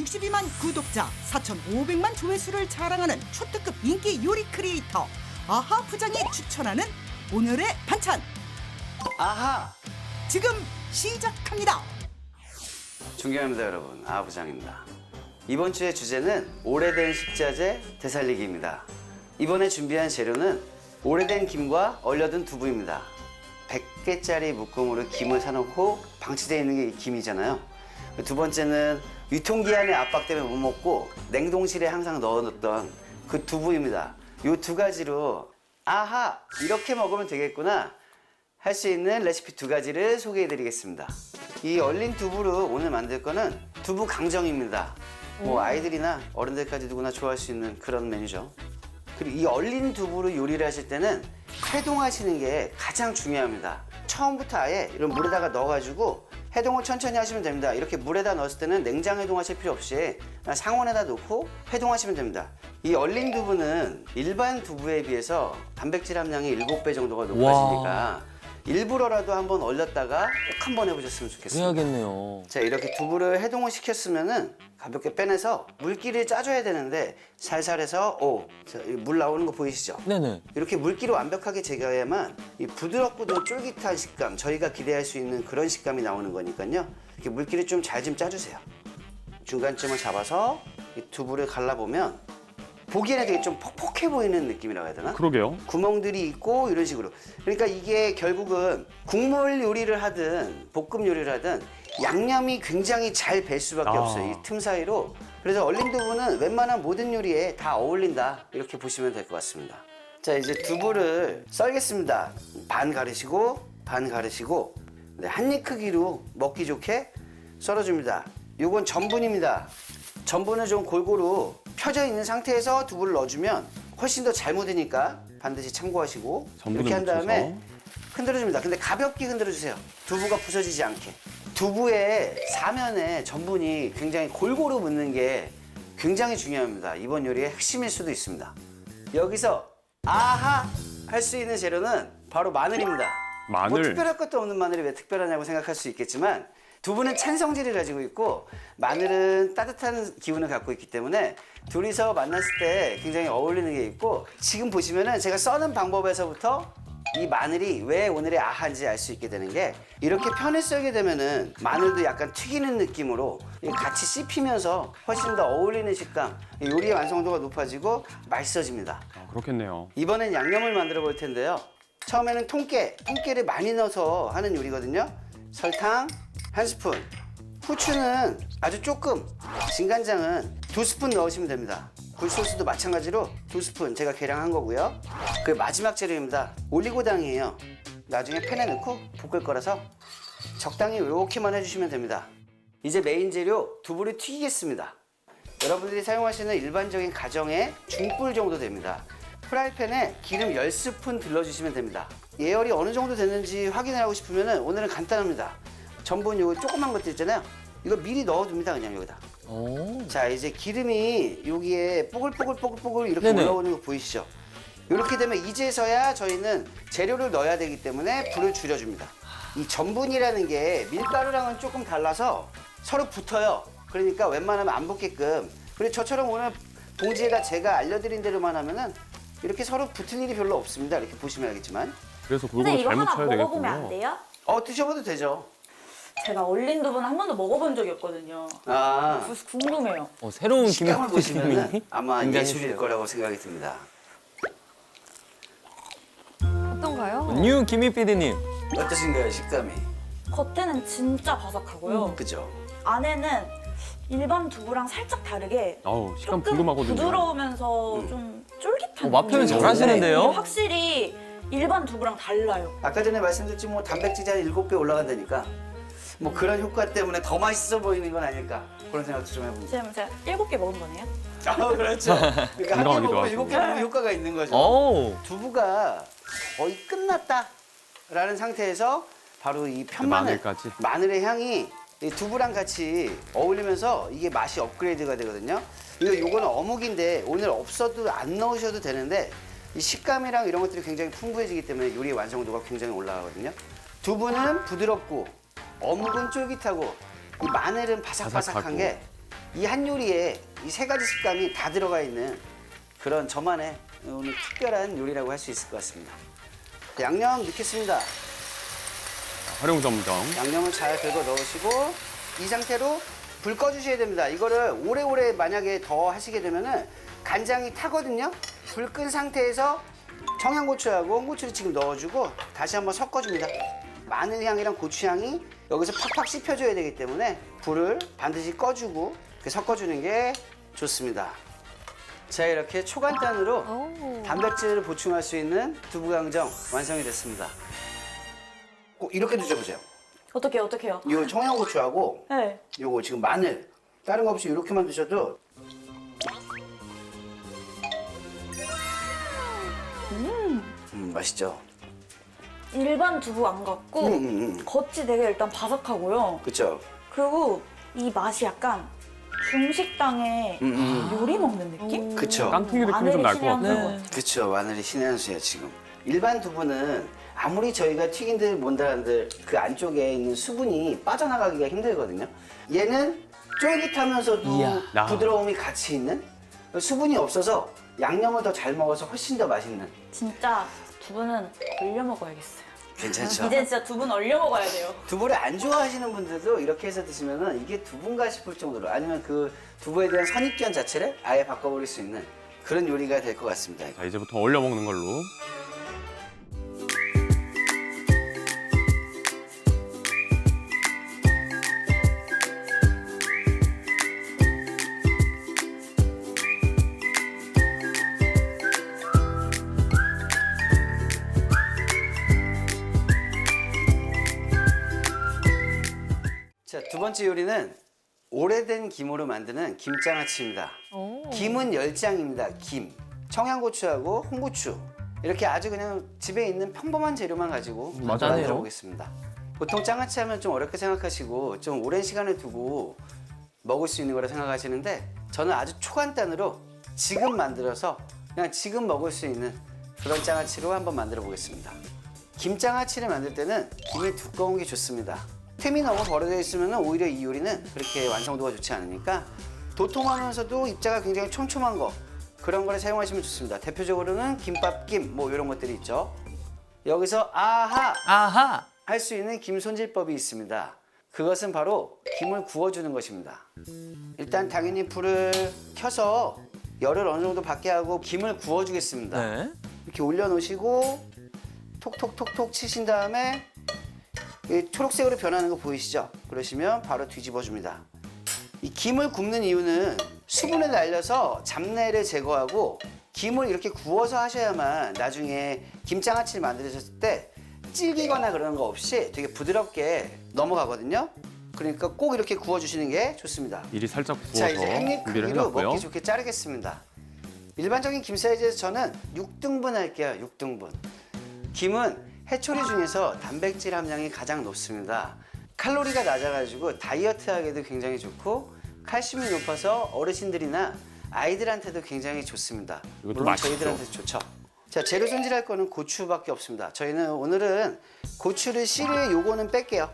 62만 구독자, 4,500만 조회수를 자랑하는 초특급 인기 요리 크리에이터 아하 부장이 추천하는 오늘의 반찬 아하! 지금 시작합니다. 존경합니다 여러분, 아부장입니다. 이번 주의 주제는 오래된 식자재 되살리기입니다. 이번에 준비한 재료는 오래된 김과 얼려둔 두부입니다. 100개짜리 묶음으로 김을 사놓고 방치되어 있는 게 이 김이잖아요. 두 번째는 유통기한의 압박 때문에 못 먹고 냉동실에 항상 넣어놓던 그 두부입니다. 이 두 가지로 아하! 이렇게 먹으면 되겠구나 할 수 있는 레시피 두 가지를 소개해 드리겠습니다. 이 얼린 두부로 오늘 만들 거는 두부 강정입니다. 뭐 아이들이나 어른들까지 누구나 좋아할 수 있는 그런 메뉴죠. 그리고 이 얼린 두부로 요리를 하실 때는 해동하시는 게 가장 중요합니다. 처음부터 아예 이런 물에다가 넣어가지고 해동을 천천히 하시면 됩니다. 이렇게 물에다 넣었을 때는 냉장 해동하실 필요 없이 상온에다 놓고 해동하시면 됩니다. 이 얼린 두부는 일반 두부에 비해서 단백질 함량이 7배 정도가 높아지니까 일부러라도 한번 얼렸다가 꼭 한번 해보셨으면 좋겠습니다. 그래야겠네요. 자, 이렇게 두부를 해동을 시켰으면은 가볍게 빼내서 물기를 짜줘야 되는데 살살 해서 물 나오는 거 보이시죠? 네네. 이렇게 물기를 완벽하게 제거해야만 이 부드럽고도 쫄깃한 식감, 저희가 기대할 수 있는 그런 식감이 나오는 거니까요. 이렇게 물기를 좀 잘 좀 짜주세요. 중간쯤을 잡아서 이 두부를 갈라보면 보기에는 되게 좀 퍽퍽해 보이는 느낌이라고 해야 되나? 그러게요. 구멍들이 있고 이런 식으로. 그러니까 이게 결국은 국물 요리를 하든 볶음 요리를 하든 양념이 굉장히 잘 배 수밖에 없어요. 이 틈 사이로. 그래서 얼린 두부는 웬만한 모든 요리에 다 어울린다. 이렇게 보시면 될 것 같습니다. 자, 이제 두부를 썰겠습니다. 반 가르시고 반 가르시고 한 입 크기로 먹기 좋게 썰어줍니다. 요건 전분입니다. 전분을 좀 골고루 펴져 있는 상태에서 두부를 넣어주면 훨씬 더 잘 묻으니까 반드시 참고하시고 이렇게 한 다음에 흔들어줍니다. 근데 가볍게 흔들어주세요. 두부가 부서지지 않게. 두부의 사면에 전분이 굉장히 골고루 묻는 게 굉장히 중요합니다. 이번 요리의 핵심일 수도 있습니다. 여기서 아하! 할 수 있는 재료는 바로 마늘입니다. 마늘. 뭐 특별할 것도 없는 마늘이 왜 특별하냐고 생각할 수 있겠지만 두부는 찬 성질을 가지고 있고 마늘은 따뜻한 기운을 갖고 있기 때문에 둘이서 만났을 때 굉장히 어울리는 게 있고 지금 보시면은 제가 써는 방법에서부터 이 마늘이 왜 오늘의 아하인지 알 수 있게 되는 게 이렇게 편을 썰게 되면은 마늘도 약간 튀기는 느낌으로 같이 씹히면서 훨씬 더 어울리는 식감, 요리의 완성도가 높아지고 맛있어집니다. 그렇겠네요. 이번엔 양념을 만들어 볼 텐데요. 처음에는 통깨를 많이 넣어서 하는 요리거든요. 설탕 1스푼, 후추는 아주 조금, 진간장은 2스푼 넣으시면 됩니다. 굴소스도 마찬가지로 2스푼 제가 계량한 거고요. 그 마지막 재료입니다. 올리고당이에요. 나중에 팬에 넣고 볶을 거라서 적당히 이렇게만 해주시면 됩니다. 이제 메인 재료 두부를 튀기겠습니다. 여러분들이 사용하시는 일반적인 가정의 중불 정도 됩니다. 프라이팬에 기름 10스푼 둘러주시면 됩니다. 예열이 어느 정도 됐는지 확인을 하고 싶으면 오늘은 간단합니다. 전분 요거 조그만 것들 있잖아요. 이거 미리 넣어둡니다. 그냥 여기다. 자, 이제 기름이 여기에 뽀글뽀글 이렇게 네네. 올라오는 거 보이시죠? 이렇게 되면 이제서야 저희는 재료를 넣어야 되기 때문에 불을 줄여줍니다. 이 전분이라는 게 밀가루랑은 조금 달라서 서로 붙어요. 그러니까 웬만하면 안 붙게끔. 그리고 저처럼 오늘 봉지에다 제가 알려드린 대로만 하면은 이렇게 서로 붙을 일이 별로 없습니다. 이렇게 보시면 알겠지만. 그래서 근데 골고루 이거 잘 하나 묻혀야 먹어보면 안 되겠군요. 돼요? 드셔봐도 되죠. 제가 얼린 두부는 한 번도 먹어본 적이 없거든요. 아, 그래서 궁금해요. 새로운 식감을 김치 보시면 시스템이 아마 굉장히 예술일 거라고 생각이 듭니다. 어떤가요? 뉴 김희 PD님. 어떠신가요, 식감이? 겉에는 진짜 바삭하고요. 그죠? 안에는 일반 두부랑 살짝 다르게 아우, 식감 조금 궁금하거든요. 부드러우면서 좀 쫄깃한 맛 표현 느낌. 잘하시는데요? 이게 확실히 일반 두부랑 달라요. 아까 전에 말씀드렸지 뭐 단백질이 한 7배 올라간다니까 뭐 그런 효과 때문에 더 맛있어 보이는 건 아닐까 그런 생각도 좀 해봅니다. 지금 제가 7개 먹은 거네요. 그렇죠. 그러니까 한 개 건강하기도 먹고 하고. 7개 먹으면 효과가 있는 거죠. 오. 두부가 거의 끝났다라는 상태에서 바로 이 편마늘, 마늘까지. 마늘의 향이 이 두부랑 같이 어울리면서 이게 맛이 업그레이드가 되거든요. 요거는 어묵인데 오늘 없어도 안 넣으셔도 되는데 이 식감이랑 이런 것들이 굉장히 풍부해지기 때문에 요리의 완성도가 굉장히 올라가거든요. 두부는 부드럽고 어묵은 쫄깃하고 이 마늘은 바삭바삭한 바삭하고. 게 이 한 요리에 이 세 가지 식감이 다 들어가 있는 그런 저만의 오늘 특별한 요리라고 할 수 있을 것 같습니다. 양념 넣겠습니다. 활용점정. 양념을 잘 긁어 넣으시고 이 상태로 불 꺼주셔야 됩니다. 이거를 오래오래 만약에 더 하시게 되면은 간장이 타거든요. 불 끈 상태에서 청양고추하고 홍고추를 지금 넣어주고 다시 한번 섞어줍니다. 마늘 향이랑 고추 향이 여기서 팍팍 씹혀줘야 되기 때문에 불을 반드시 꺼주고 이렇게 섞어주는 게 좋습니다. 자, 이렇게 초간단으로 오. 단백질을 보충할 수 있는 두부강정 완성이 됐습니다. 꼭 이렇게 드셔보세요. 어떡해요? 이 청양고추하고 네. 요거 지금 마늘 다른 거 없이 이렇게만 드셔도 맛있죠? 일반 두부 안 같고 겉이 되게 일단 바삭하고요. 그쵸? 그리고 이 맛이 약간 중식당에 요리 먹는 느낌? 그쵸? 깡통이 느낌이 좀 날 것 마늘이 같아요. 신의 한 그쵸? 마늘이 신의 한 수야 지금. 일반 두부는 아무리 저희가 튀긴들 뭔다란들 그 안쪽에 있는 수분이 빠져나가기가 힘들거든요. 얘는 쫄깃하면서도 야. 부드러움이 같이 있는 수분이 없어서 양념을 더 잘 먹어서 훨씬 더 맛있는. 진짜 두부는 얼려 먹어야겠어요. 괜찮죠? 이제 진짜 두부는 얼려 먹어야 돼요. 두부를 안 좋아하시는 분들도 이렇게 해서 드시면은 이게 두부인가 싶을 정도로 아니면 그 두부에 대한 선입견 자체를 아예 바꿔버릴 수 있는 그런 요리가 될 것 같습니다. 자, 이제부터 얼려 먹는 걸로. 자, 두 번째 요리는 오래된 김으로 만드는 김장아찌입니다. 오. 김은 10장입니다. 김, 청양고추하고 홍고추 이렇게 아주 그냥 집에 있는 평범한 재료만 가지고 맞아요. 만들어 보겠습니다. 보통 장아찌 하면 좀 어렵게 생각하시고 좀 오랜 시간을 두고 먹을 수 있는 거라 생각하시는데 저는 아주 초간단으로 지금 만들어서 그냥 지금 먹을 수 있는 그런 장아찌로 한번 만들어 보겠습니다. 김장아찌를 만들 때는 김이 두꺼운 게 좋습니다. 템이 너무 버려져 있으면 오히려 이 요리는 그렇게 완성도가 좋지 않으니까 도톰하면서도 입자가 굉장히 촘촘한 거 그런 거를 사용하시면 좋습니다. 대표적으로는 김밥김 뭐 이런 것들이 있죠. 여기서 아하 할 수 있는 김 손질법이 있습니다. 그것은 바로 김을 구워주는 것입니다. 일단 당연히 불을 켜서 열을 어느 정도 받게 하고 김을 구워주겠습니다. 이렇게 올려놓으시고 톡톡톡톡 치신 다음에 이 초록색으로 변하는 거 보이시죠? 그러시면 바로 뒤집어 줍니다. 이 김을 굽는 이유는 수분을 날려서 잡내를 제거하고 김을 이렇게 구워서 하셔야만 나중에 김장아찌를 만드셨을 때 질기거나 그런 거 없이 되게 부드럽게 넘어가거든요. 그러니까 꼭 이렇게 구워주시는 게 좋습니다. 미리 살짝 자, 구워서 이제 한입 준비를 크기로 해놨고요. 먹기 좋게 자르겠습니다. 일반적인 김 사이즈에서 저는 6등분 할게요. 6등분. 김은 해초리 중에서 단백질 함량이 가장 높습니다. 칼로리가 낮아가지고 다이어트하기도 굉장히 좋고 칼슘이 높아서 어르신들이나 아이들한테도 굉장히 좋습니다. 이것도 물론 맛있죠. 저희들한테도 좋죠. 자, 재료 손질할 거는 고추밖에 없습니다. 저희는 오늘은 고추를 씨를 요거는 뺄게요.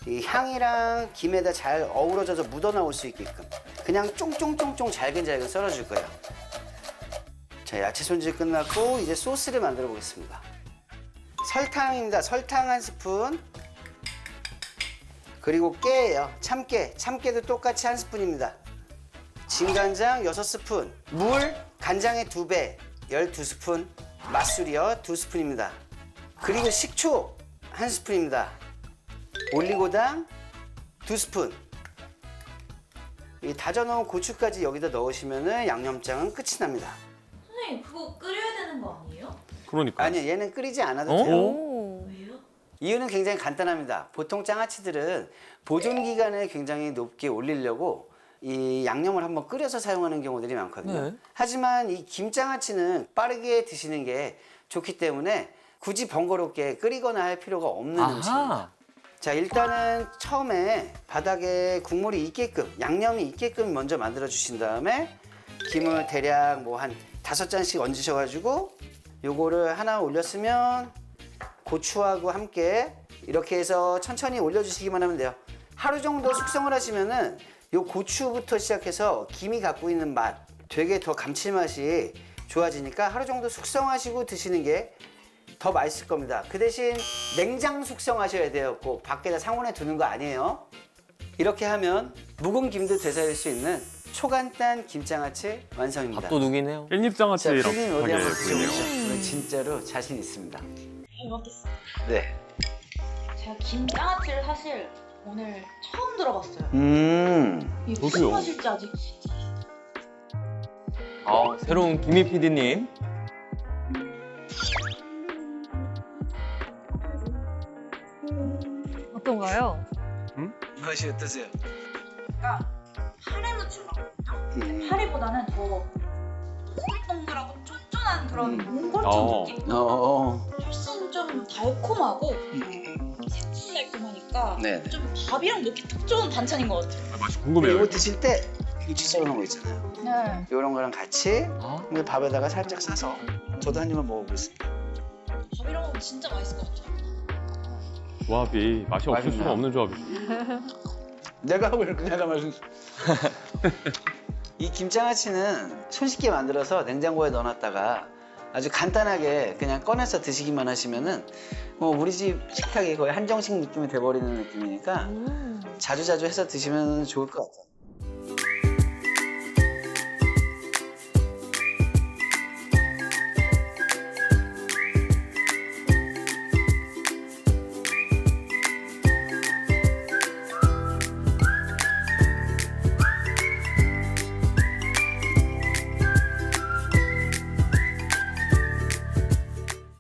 이 향이랑 김에다 잘 어우러져서 묻어나올 수 있게끔 그냥 쫑쫑쫑쫑 잘근잘근 썰어줄 거예요. 자, 야채 손질 끝났고 이제 소스를 만들어 보겠습니다. 설탕입니다. 설탕 한 스푼. 그리고 깨예요. 참깨. 참깨도 똑같이 한 스푼입니다. 진간장 6스푼. 물 간장의 2배 12스푼. 맛술이요 2스푼입니다. 그리고 식초 1스푼입니다. 올리고당 2스푼. 이 다져놓은 고추까지 여기다 넣으시면 양념장은 끝이 납니다. 선생님 그거 끓여야 되는 거 아니에요? 그러니까. 아니요, 얘는 끓이지 않아도 어? 돼요. 오. 왜요? 이유는 굉장히 간단합니다. 보통 장아찌들은 보존 기간을 굉장히 높게 올리려고 이 양념을 한번 끓여서 사용하는 경우들이 많거든요. 하지만 이 김장아찌는 빠르게 드시는 게 좋기 때문에 굳이 번거롭게 끓이거나 할 필요가 없는 음식입니다. 자, 일단은 처음에 바닥에 국물이 있게끔, 양념이 있게끔 먼저 만들어 주신 다음에 김을 대략 뭐 한 5잔씩 얹으셔가지고 요거를 하나 올렸으면 고추하고 함께 이렇게 해서 천천히 올려주시기만 하면 돼요. 하루 정도 숙성을 하시면은 요 고추부터 시작해서 김이 갖고 있는 맛 되게 더 감칠맛이 좋아지니까 하루 정도 숙성하시고 드시는 게 더 맛있을 겁니다. 그 대신 냉장 숙성하셔야 돼요. 꼭 밖에다 상온에 두는 거 아니에요. 이렇게 하면 묵은 김도 되살릴 수 있는 초간단 김장아찌 완성입니다. 밥도둑이네요. 자, 깻잎장아찌랑 피디님 어디 비슷하게 한번 보이네요. 드셔보시죠. 오늘 진짜로 자신 있습니다. 잘 먹겠습니다. 네. 제가 김장아찌를 사실 오늘 처음 들어봤어요. 이게 무슨 저도요. 맛일지 아직. 새로운 김희 PD님. 어떤가요? 맛이 어떠세요? 그러니까 파래로 주거든요. 파래보다는 더 동글동글하고 쫀쫀한 그런 몽골초 느낌. 훨씬 좀 달콤하고 새콤달콤하니까 네. 좀 밥이랑 먹기 딱 좋은 반찬인 것 같아요. 아, 맛이 궁금해요. 이거 드실 때 김치 썰어놓은 거 있잖아요. 네. 이런 거랑 같이 이거 밥에다가 살짝 싸서 저도 한 입만 먹어보겠습니다. 밥이랑 먹으면 진짜 맛있을 것 같아요. 조합이 맛이 없을 수가 맛있나요? 없는 조합이죠. 내가 왜 이렇게 내가 맛있 이 김장아찌는 손쉽게 만들어서 냉장고에 넣어놨다가 아주 간단하게 그냥 꺼내서 드시기만 하시면은 우리 집 식탁이 거의 한정식 느낌이 돼버리는 느낌이니까 자주자주 해서 드시면 좋을 것 같아요.